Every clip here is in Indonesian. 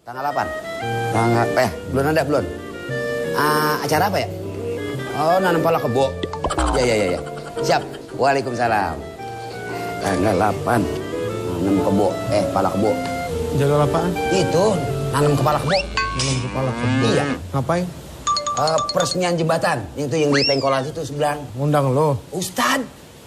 Tanggal 8? Belum ada belum? Acara apa ya? Oh, nanam pala kebo. Ya. Siap. Waalaikumsalam. Tanggal 8. Nanam kebo. Pala kebo. Jaga apaan? Itu, nanam kepala kebo. Nanam kepala kebo. Iya. Ngapain? Peresmian jembatan. Itu yang di Pengkolan itu sebelah. Ngundang lo. Ustad.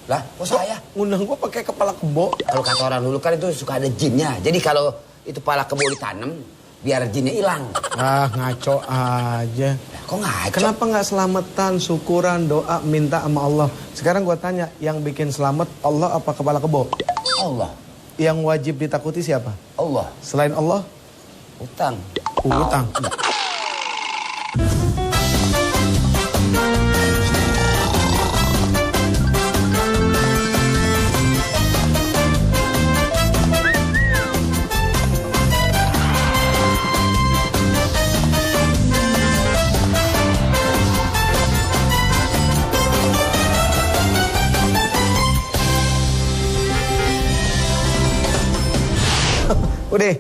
Lah, kok saya? Ngundang gua pakai kepala kebo. Kalau kata orang dulu kan itu suka ada jinnya. Jadi kalau itu pala kebo ditanam, biar jinnya hilang. Ngaco aja. Kok ngaco? Kenapa nggak selamatan, syukuran, doa, minta sama Allah? Sekarang gua tanya, yang bikin selamat Allah apa kepala kebo? Allah. Yang wajib ditakuti siapa? Allah. Selain Allah? Utang. Utang. Udah,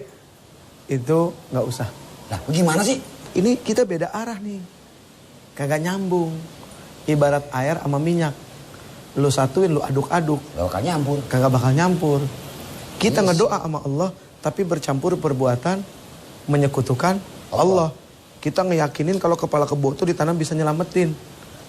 itu nggak usah. Lah, gimana sih? Ini kita beda arah nih. Kagak nyambung. Ibarat air sama minyak. Lu satuin, lu aduk-aduk. Bakal nyampur. Kagak bakal nyampur. Kita ngedoa sama Allah, tapi bercampur perbuatan menyekutukan Allah. Kita ngeyakinin kalau kepala kebo itu ditanam bisa nyelamatin.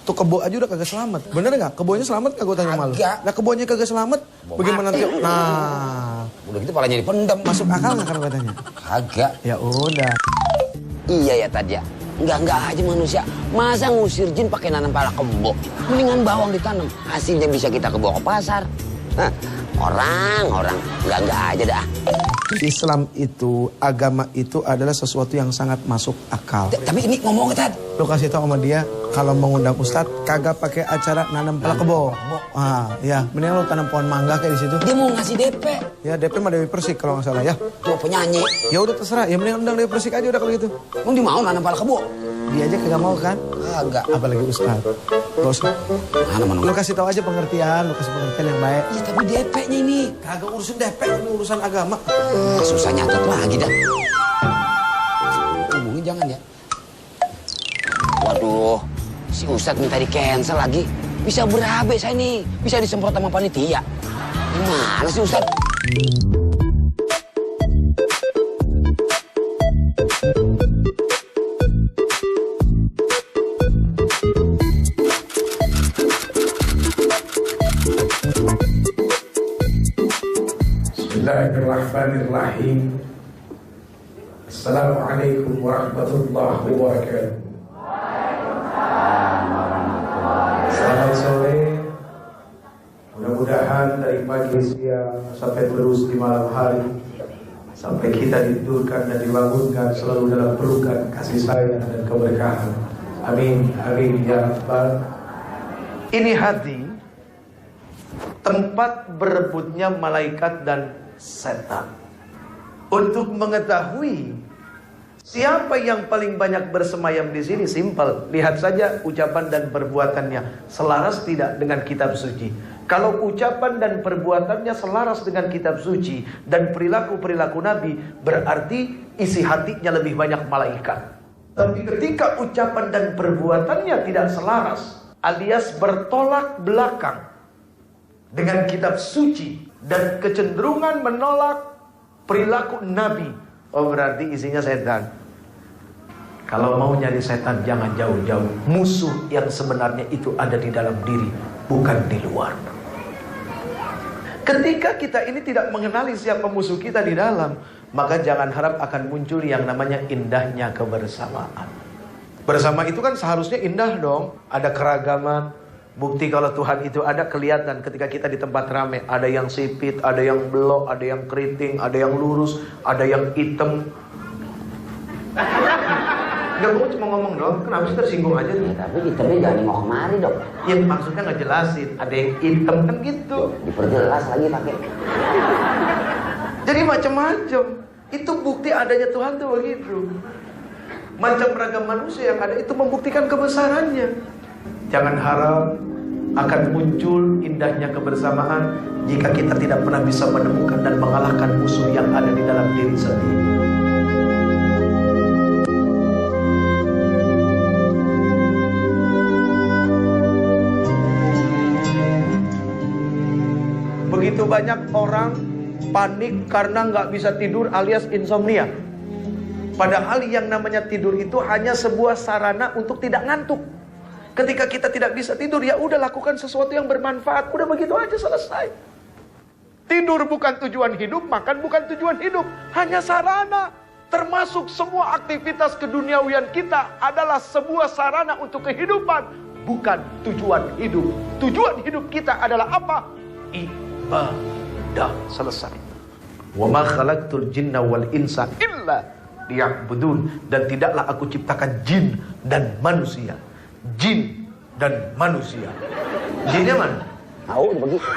Tuh kebo aja udah kagak selamat. Bener nggak? Kebonya selamat nggak gue tanya malu? Nah kebonya kagak selamat, bagaimana nanti? Nah, udah gitu palanya dipendam. masuk akal nggak kan gue tanya? Kagak. Ya udah. Iya ya tadi ya. Enggak aja manusia. Masa ngusir jin pakai nanam pala kebo? Mendingan bawang ditanam. Hasilnya bisa kita kebawa ke pasar. Hah, orang enggak aja dah. Islam itu, agama itu adalah sesuatu yang sangat masuk akal. Tapi ini ngomong Tad. Lo kasih tau sama dia, kalau mengundang Ustadz, kagak pakai acara nanam pala kebo. Ya, mendingan lo tanam pohon mangga kayak di situ. Dia mau ngasih DP. Ya, DP mah Dewi Persik kalau nggak salah ya. Tuh penyanyi. Ya udah terserah, ya mendingan undang Dewi Persik aja udah kalau gitu. Emang dia mau nanam pala kebo? Dia aja kagak mau kan? Kagak. Apalagi Ustadz. Gak usah. Mana. Lo kasih tahu aja pengertian, lo kasih pengertian yang baik. Ya tapi DP-nya ini. Kagak urusin DP, ini urusan agama. Susah nyatet lagi dah. Hubungin jangan ya. Waduh, si Ustadz minta di cancel lagi. Bisa berabe saya nih, bisa disemprot sama panitia. Gimana sih Ustadz? Bismillahirrahmanirrahim. Assalamualaikum warahmatullahi wabarakatuh. Selamat sore. Mudah-mudahan dari pagi siang sampai terus di malam hari, sampai kita ditidurkan dan dibangunkan selalu dalam pelukan kasih sayang dan keberkahan. Amin, amin ya rabbal. Ini hati, tempat berebutnya malaikat dan setan. Untuk mengetahui siapa yang paling banyak bersemayam di sini, simpel. Lihat saja ucapan dan perbuatannya selaras tidak dengan kitab suci. Kalau ucapan dan perbuatannya selaras dengan kitab suci dan perilaku-perilaku Nabi, berarti isi hatinya lebih banyak malaikat. Tapi ketika ucapan dan perbuatannya tidak selaras, alias bertolak belakang dengan kitab suci dan kecenderungan menolak perilaku Nabi, oh berarti isinya setan. Kalau mau nyari setan jangan jauh-jauh. Musuh yang sebenarnya itu ada di dalam diri, bukan di luar. Ketika kita ini tidak mengenali siapa musuh kita di dalam, maka jangan harap akan muncul yang namanya indahnya kebersamaan. Bersama itu kan seharusnya indah dong. Ada keragaman. Bukti kalau Tuhan itu ada kelihatan ketika kita di tempat ramai. Ada yang sipit, ada yang belok, ada yang keriting, ada yang lurus, ada yang hitam. Enggak, gue cuma ngomong dong. Kenapa sih tersinggung aja? Ya, tapi hitamnya jangan mau kemari dong. Ya maksudnya ngejelasin. Ada yang hitam kan gitu. Diperjelas lagi pakai. Jadi macam-macam. Itu bukti adanya Tuhan tuh begitu. Macam ragam manusia yang ada itu membuktikan kebesarannya. Jangan harap akan muncul indahnya kebersamaan jika kita tidak pernah bisa menemukan dan mengalahkan musuh yang ada di dalam diri sendiri. banyak orang panik karena nggak bisa tidur alias insomnia. Padahal yang namanya tidur itu hanya sebuah sarana untuk tidak ngantuk. Ketika kita tidak bisa tidur, ya udah lakukan sesuatu yang bermanfaat. Udah begitu aja selesai. Tidur bukan tujuan hidup, makan bukan tujuan hidup. Hanya sarana. Termasuk semua aktivitas keduniawian kita adalah sebuah sarana untuk kehidupan. Bukan tujuan hidup. Tujuan hidup kita adalah apa? Ibadah. Selesai. Wa ma khalaqtul jinna wal insa illa liya'budun. Dan tidaklah aku ciptakan jin dan manusia. Jin dan manusia. Jinnya mana? Tahu begitu.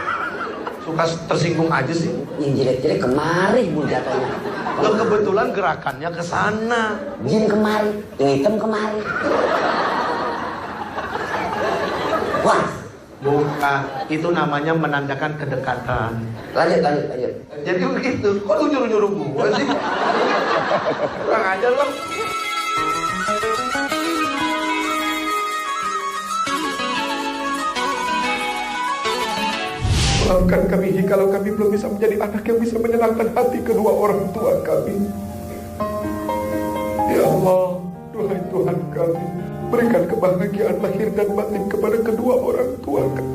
Suka tersinggung aja sih. Yang jelek-jelek kemari bul jatuhnya. Lo kebetulan gerakannya ke sana. Jin kemari, yang hitam kemari. Wah, Bukan, itu namanya menandakan kedekatan. lanjut. Jadi begitu. Kok lu nyuruh-nyuruh gua sih? Kurang ajar lo. Maafkan kami jikalau kami belum bisa menjadi anak yang bisa menyenangkan hati kedua orang tua kami. Ya Allah, duhai Tuhan kami, berikan kebahagiaan lahir dan batin kepada kedua orang tua kami.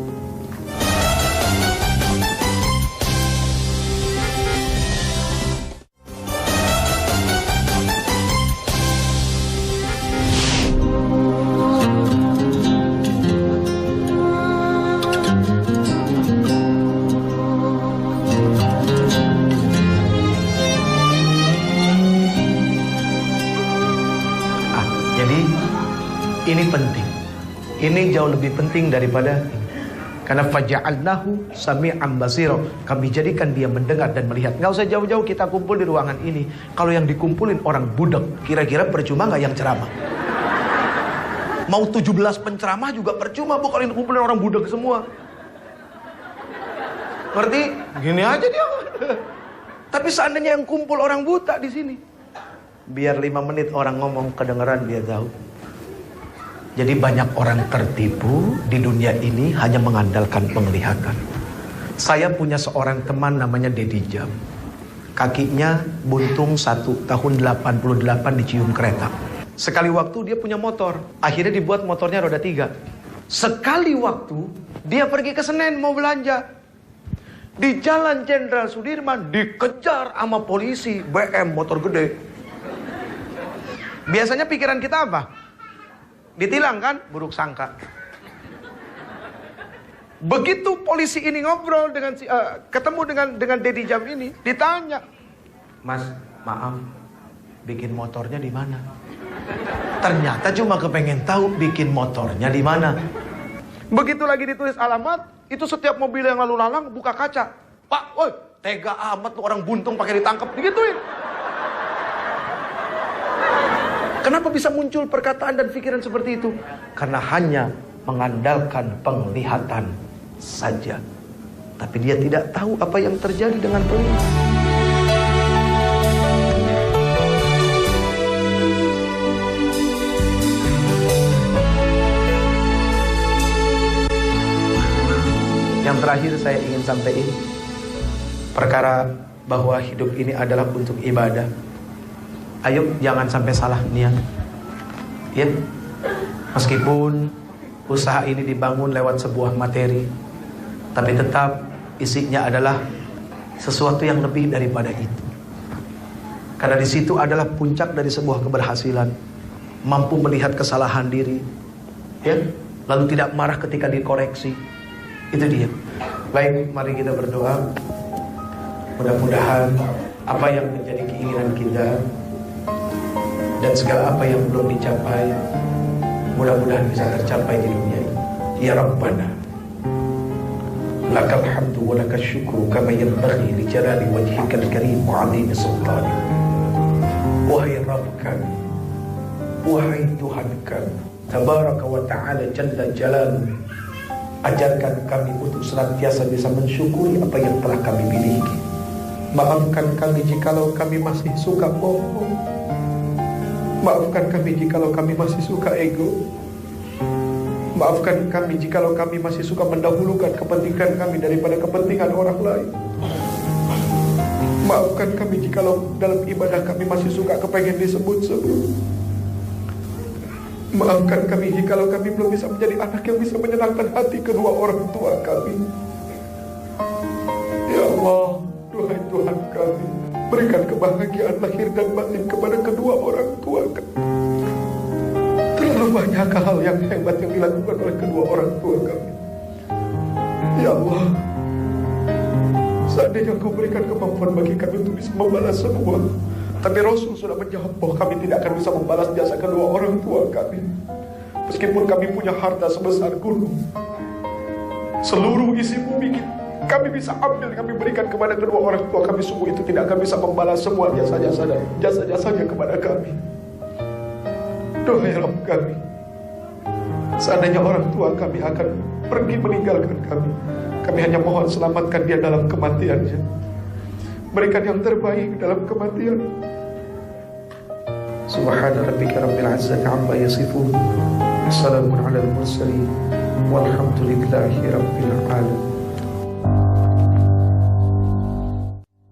Jadi ini penting. Ini jauh lebih penting daripada ini. Karena faja'alnahu sami'an basira. Kami jadikan dia mendengar dan melihat. Nggak usah jauh-jauh kita kumpul di ruangan ini. Kalau yang dikumpulin orang budak, kira-kira percuma nggak yang ceramah? Mau 17 penceramah juga percuma, bu, kalau yang kumpulin orang budak semua. Ngerti? Gini aja dia. Tapi seandainya yang kumpul orang buta di sini, biar 5 menit orang ngomong kedengeran dia tahu. Jadi banyak orang tertipu di dunia ini hanya mengandalkan penglihatan. Saya punya seorang teman namanya Dedi Jam. Kakinya buntung 1 tahun 88 dicium kereta. Sekali waktu dia punya motor. Akhirnya dibuat motornya roda 3. Sekali waktu dia pergi ke Senen mau belanja. Di Jalan Jenderal Sudirman dikejar sama polisi BM motor gede. Biasanya pikiran kita apa? Ditilang kan? Buruk sangka. Begitu polisi ini ngobrol dengan ketemu dengan Dedi Jam ini, ditanya, "Mas, maaf, bikin motornya di mana?" Ternyata cuma kepengen tahu bikin motornya di mana. Begitu lagi ditulis alamat, itu setiap mobil yang lalu lalang buka kaca. "Pak, woi, tega amat lu, orang buntung pakai ditangkap." Digituin. Kenapa bisa muncul perkataan dan pikiran seperti itu? Karena hanya mengandalkan penglihatan saja. Tapi dia tidak tahu apa yang terjadi dengan penglihatan. Yang terakhir saya ingin sampaikan perkara bahwa hidup ini adalah untuk ibadah. Ayo jangan sampai salah niat. Ya. Meskipun usaha ini dibangun lewat sebuah materi, tapi tetap isinya adalah sesuatu yang lebih daripada itu. Karena di situ adalah puncak dari sebuah keberhasilan, mampu melihat kesalahan diri, ya, lalu tidak marah ketika dikoreksi. Itu dia. Baik, mari kita berdoa. Mudah-mudahan apa yang menjadi keinginan kita dan segala apa yang belum dicapai, mudah-mudahan bisa tercapai di dunia ini. Ya Rabbana, lakal hamdu wa lakal syukru kama yanbaghi li jalali wajhikal karim wa 'azimi sultanik. Wahai Rabb kami, wahai Tuhan kami, tabaraka wa ta'ala jalla jalaluhu, ajarkan kami untuk senantiasa bisa mensyukuri apa yang telah kami miliki. Maafkan kami jikalau kami masih suka bohong. Maafkan kami jikalau kami masih suka ego. Maafkan kami jikalau kami masih suka mendahulukan kepentingan kami daripada kepentingan orang lain. Maafkan kami jikalau dalam ibadah kami masih suka kepengen disebut-sebut. Maafkan kami jikalau kami belum bisa menjadi anak yang bisa menyenangkan hati kedua orang tua kami. Ya Allah, duhai Tuhan kami, berikan kebahagiaan lahir dan batin kepada kedua orang tua kami. Terlalu banyak hal yang hebat yang dilakukan oleh kedua orang tua kami. Ya Allah, seandainya Engkau berikan kemampuan bagi kami untuk bisa membalas semua, tapi Rasul sudah menjawab bahwa kami tidak akan bisa membalas jasa kedua orang tua kami. Meskipun kami punya harta sebesar gunung, seluruh isi bumi kami bisa ambil, kami berikan kepada kedua orang tua kami, sungguh itu tidak akan bisa membalas semua jasa-jasanya kepada kami. Doa Rabb kami, seandainya orang tua kami akan pergi meninggalkan kami, kami hanya mohon selamatkan dia dalam kematiannya. Berikan yang terbaik dalam kematian. Subhana rabbika rabbil izzati amma yasifun. Assalamun ala al-mursalin. Walhamdulillahi rabbil alamin.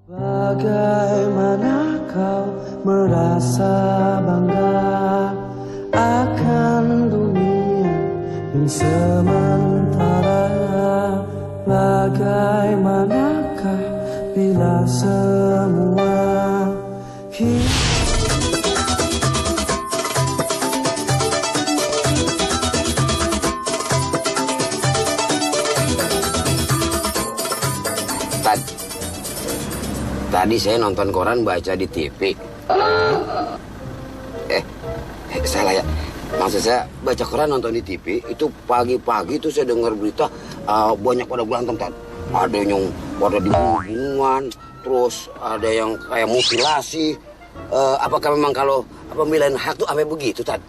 Bagaimana kau merasa bangga akan dunia yang sementara? Bagaimanakah bila semua Tadi saya nonton koran baca di TV. Salah ya. Maksud saya baca koran nonton di TV itu pagi-pagi itu saya dengar berita banyak pada berantem Tad. Ada yang pada dibunuh-bunuhan, terus ada yang kayak mutilasi. Apakah memang kalau pemilihan hak tuh sampai begitu Tad?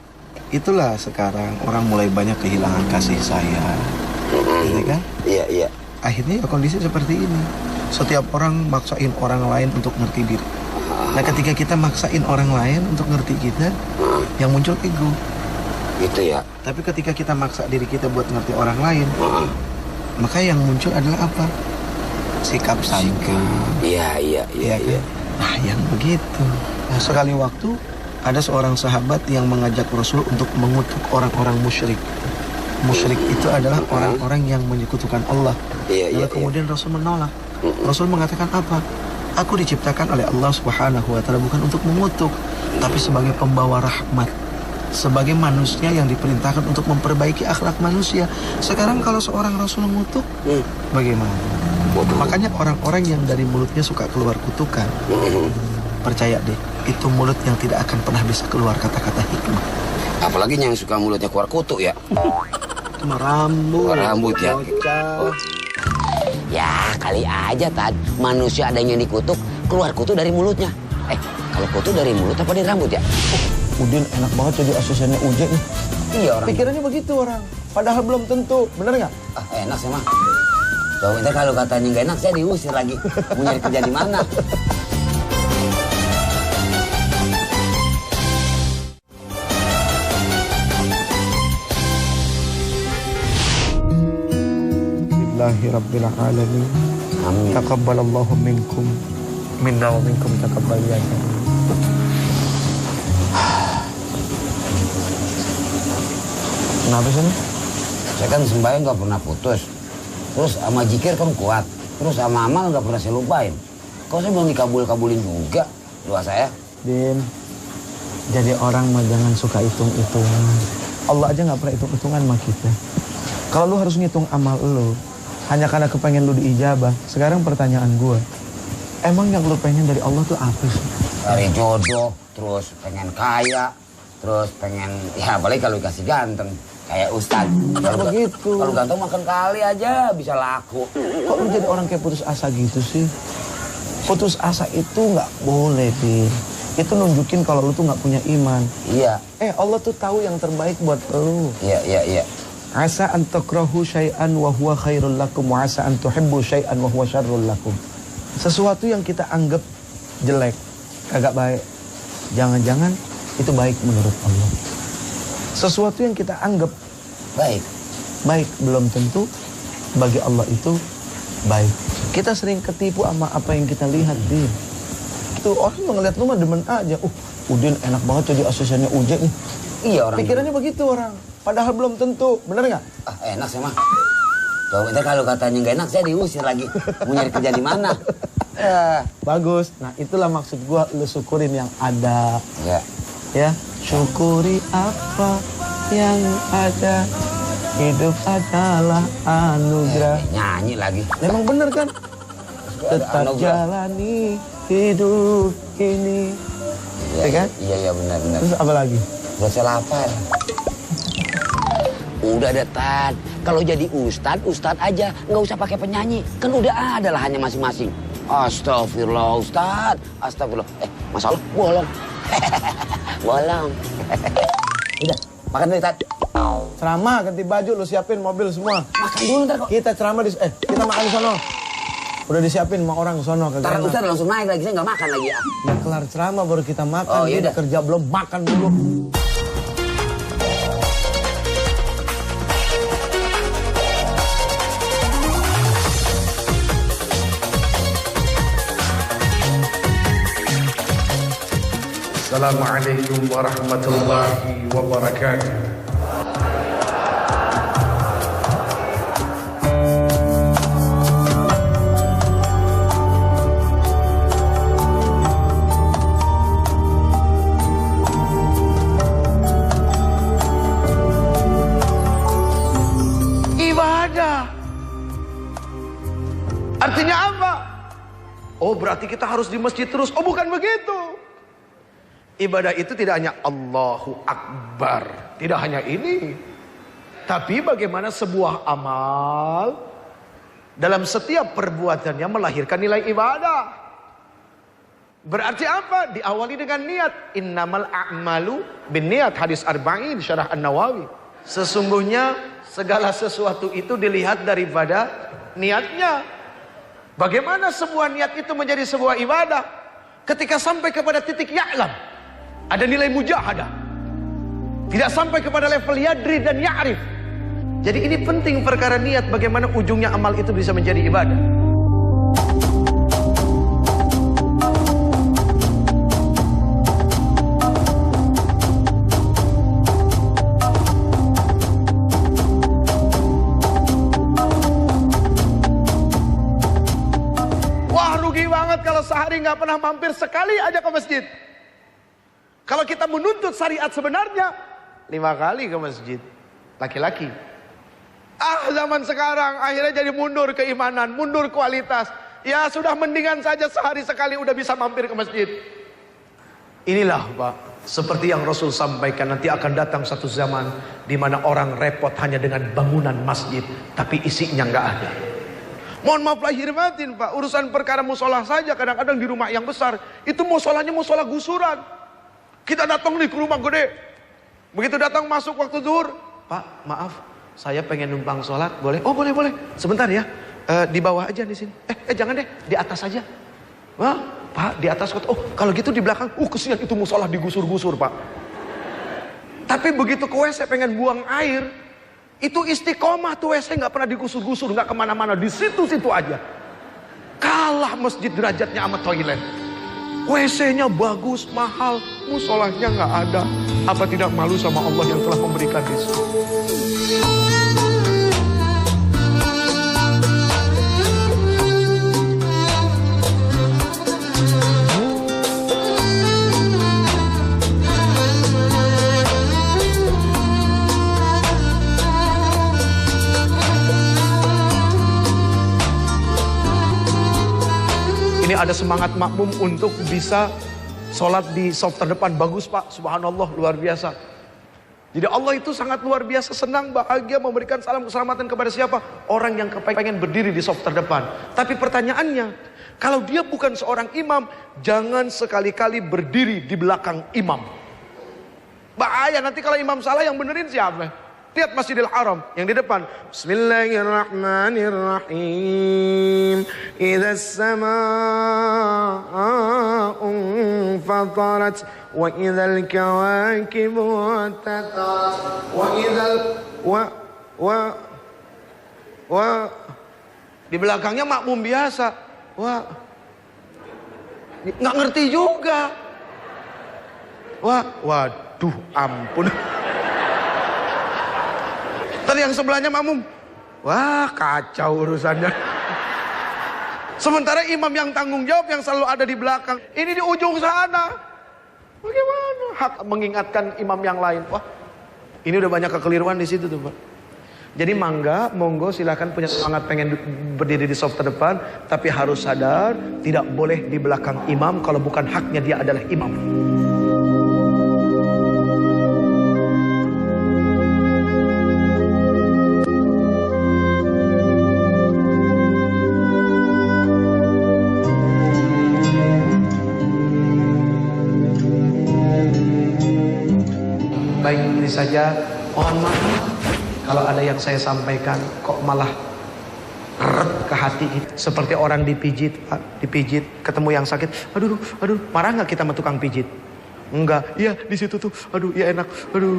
Itulah sekarang orang mulai banyak kehilangan kasih sayang. Gitu kan? Iya. Akhirnya ya kondisi seperti ini. Setiap orang maksain orang lain untuk ngerti diri. Nah ketika kita maksain orang lain untuk ngerti kita, yang muncul ego. Gitu ya. Tapi ketika kita maksa diri kita buat ngerti orang lain, maka yang muncul adalah apa? Sikap sangka. Iya. Nah yang begitu. Nah, sekali waktu ada seorang sahabat yang mengajak Rasul untuk mengutuk orang-orang musyrik. Musyrik itu adalah orang-orang yang menyekutukan Allah. Lalu kemudian Rasul menolak. Rasul mengatakan apa? Aku diciptakan oleh Allah Subhanahu wa Ta'ala bukan untuk mengutuk, tapi sebagai pembawa rahmat, sebagai manusia yang diperintahkan untuk memperbaiki akhlak manusia. Sekarang kalau seorang Rasul mengutuk, bagaimana? Makanya orang-orang yang dari mulutnya suka keluar kutukan, percaya deh, itu mulut yang tidak akan pernah bisa keluar kata-kata hikmah. Apalagi yang suka mulutnya keluar kutu ya. Rambut ya. Ya kali aja Tad, manusia ada yang dikutuk, keluar kutu dari mulutnya. Kalau kutu dari mulut apa dari rambut ya? Udin enak banget jadi asistennya Uje nih. Iya orang. Pikirannya begitu orang, padahal belum tentu, bener nggak? Enak sih mah. Tuh, nanti kalau katanya nggak enak saya diusir lagi. Mau nyari kerja di mana? Rabbil alamin. Amin. Taqabbalallahu minkum minna wa minkum taqabbal ya. Kenapa sih? Saya kan sembahyang nggak pernah putus. Terus sama zikir kan kuat. Terus sama amal nggak pernah saya lupain. Kok saya belum dikabulin juga doa saya? Din, jadi orang mah jangan suka hitung-hitungan. Allah aja nggak pernah hitung-hitungan sama kita. Kalau lu harus ngitung amal lu, hanya karena kepengen lu diijabah. Sekarang pertanyaan gue, emang yang lu pengen dari Allah tuh apa sih? Dari jodoh, terus pengen kaya, terus pengen, ya apalagi kalau dikasih ganteng, kayak Ustadz. Kalau begitu. Kalau ganteng makan kali aja bisa laku. Kok lu jadi orang kayak putus asa gitu sih? Putus asa itu nggak boleh, Din. Itu nunjukin kalau lu tuh nggak punya iman. Iya. Allah tuh tahu yang terbaik buat lu. Iya. Asa an takrahu syai'an wa huwa khairul lakum wa asa an tuhibbu syai'an wa huwa syarrul lakum. Sesuatu yang kita anggap jelek, kagak baik, jangan-jangan itu baik menurut Allah. Sesuatu yang kita anggap baik belum tentu bagi Allah itu baik. Kita sering ketipu sama apa yang kita lihat, Din. begitu. Orang ngeliat lu mah demen aja. Udin enak banget jadi asistennya Uje nih. Iya orang. Pikirannya begitu orang. Padahal belum tentu. Bener nggak? Enak sih mah. Coba ntar kalau katanya nggak enak saya diusir lagi. Mau nyari kerja di mana? Bagus. Nah itulah maksud gua, lu syukurin yang ada. Ya. Ya, syukuri apa yang ada. Hidup adalah anugerah. Nyanyi lagi. Memang bener kan? Tetap jalani hidup ini. Iya Ya kan? Iya benar. Terus apa lagi? Buat saya lapar. Udah deh Tad, kalau jadi ustad aja, nggak usah pakai penyanyi, kan udah ada lahannya masing-masing. Astagfirullah Ustad, astagfirullah. Masalah bolong. Bolong. Udah, makan dulu Tad. Ceramah, ganti baju, lu siapin mobil semua. Makan dulu ntar kok. Kita ceramah kita makan di sono. Udah disiapin sama orang sono ke Ntar sana. Ustad langsung naik lagi, saya nggak makan lagi ya. Ya kelar ceramah baru kita makan. Oh, yaudah. Kerja belum makan dulu. Assalamualaikum warahmatullahi wabarakatuh. Ibadah. Artinya apa? Oh berarti kita harus di masjid terus. Oh bukan begitu. Ibadah itu tidak hanya Allahu Akbar. Tidak hanya ini. Tapi bagaimana sebuah amal dalam setiap perbuatannya melahirkan nilai ibadah. Berarti apa? Diawali dengan niat. Innamal a'malu binniat. Hadis Arba'in Syarah An-Nawawi. Sesungguhnya segala sesuatu itu dilihat daripada niatnya. Bagaimana sebuah niat itu menjadi sebuah ibadah? Ketika sampai kepada titik ya'lam, ada nilai mujahadah. Tidak sampai kepada level yadri dan ya'rif. Jadi ini penting perkara niat, bagaimana ujungnya amal itu bisa menjadi ibadah. Wah rugi banget kalau sehari nggak pernah mampir sekali aja ke masjid. Kalau kita menuntut syariat sebenarnya 5 kali ke masjid. Laki-laki. Zaman sekarang akhirnya jadi mundur keimanan, mundur kualitas. Ya sudah mendingan saja sehari sekali udah bisa mampir ke masjid. Inilah Pak, seperti yang Rasul sampaikan, nanti akan datang satu zaman di mana orang repot hanya dengan bangunan masjid, tapi isinya nggak ada. Mohon maaf lahir batin Pak, urusan perkara musola saja kadang-kadang di rumah yang besar, itu musolanya musola gusuran. Kita datang nih ke rumah gede. Begitu datang masuk waktu zuhur, Pak maaf, saya pengen numpang sholat, boleh? Oh boleh, sebentar ya, di bawah aja di sini. Jangan deh, di atas aja. Wah, Pak di atas kota. Oh kalau gitu di belakang, kesian itu musola digusur-gusur Pak. Tapi begitu ke WC pengen buang air, itu istiqomah tuh WC nggak pernah digusur-gusur, nggak kemana-mana, di situ-situ aja. Kalah masjid derajatnya sama toilet. WC-nya bagus, mahal, musolahnya nggak ada. Apa tidak malu sama Allah yang telah memberikan rezeki? Ini ada semangat makmum untuk bisa sholat di saf terdepan. Bagus Pak, subhanallah, luar biasa. Jadi Allah itu sangat luar biasa, senang, bahagia memberikan salam keselamatan kepada siapa? Orang yang kepengen berdiri di saf terdepan. Tapi pertanyaannya, kalau dia bukan seorang imam, jangan sekali-kali berdiri di belakang imam. Bahaya, nanti kalau imam salah yang benerin siapa? Lihat Masjidil Haram yang di depan. Bismillahirrahmanirrahim. Idza as-samaa'u fatarat wa idzal kawakibu tatarat wa idzal wa di belakangnya makmum biasa. Wah. Nggak ngerti juga. Waduh, ampun. Tadi yang sebelahnya makmum. Wah, kacau urusannya. Sementara imam yang tanggung jawab yang selalu ada di belakang. Ini di ujung sana. Bagaimana? Hak mengingatkan imam yang lain. Wah, ini udah banyak kekeliruan di situ tuh, Pak. Jadi monggo silahkan punya semangat pengen berdiri di saf terdepan, tapi harus sadar tidak boleh di belakang imam kalau bukan haknya dia adalah imam. Baik, ini saja. Mohon maaf kalau ada yang saya sampaikan kok malah eret ke hati kita. Seperti orang dipijit, Pak, dipijit, ketemu yang sakit. Aduh, marah nggak kita sama tukang pijit? Enggak, iya di situ tuh, aduh, iya enak, aduh.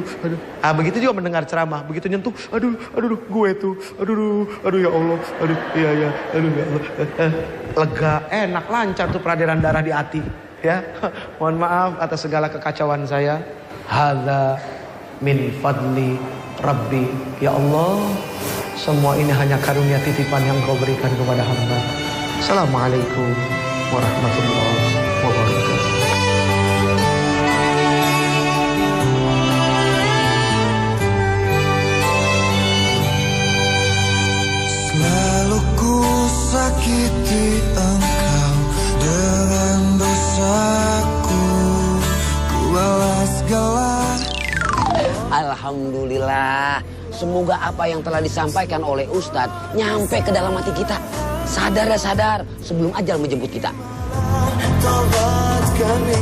Ah, begitu juga mendengar ceramah, begitu nyentuh, aduh, gue tuh, aduh ya Allah, aduh, iya, aduh ya Allah. Lega, enak, lancar tuh peredaran darah di hati, ya. Mohon maaf atas segala kekacauan saya. Hadza min fadli Rabbi, ya Allah, semua ini hanya karunia titipan yang Kau berikan kepada hamba. Assalamualaikum warahmatullahi wabarakatuh. Selalu ku sakiti engkau dengan dosaku, ku balas segala. Alhamdulillah. Semoga apa yang telah disampaikan oleh Ustadz nyampe ke dalam hati kita. Sadar ya sadar sebelum ajal menjemput kita. Taubat kami.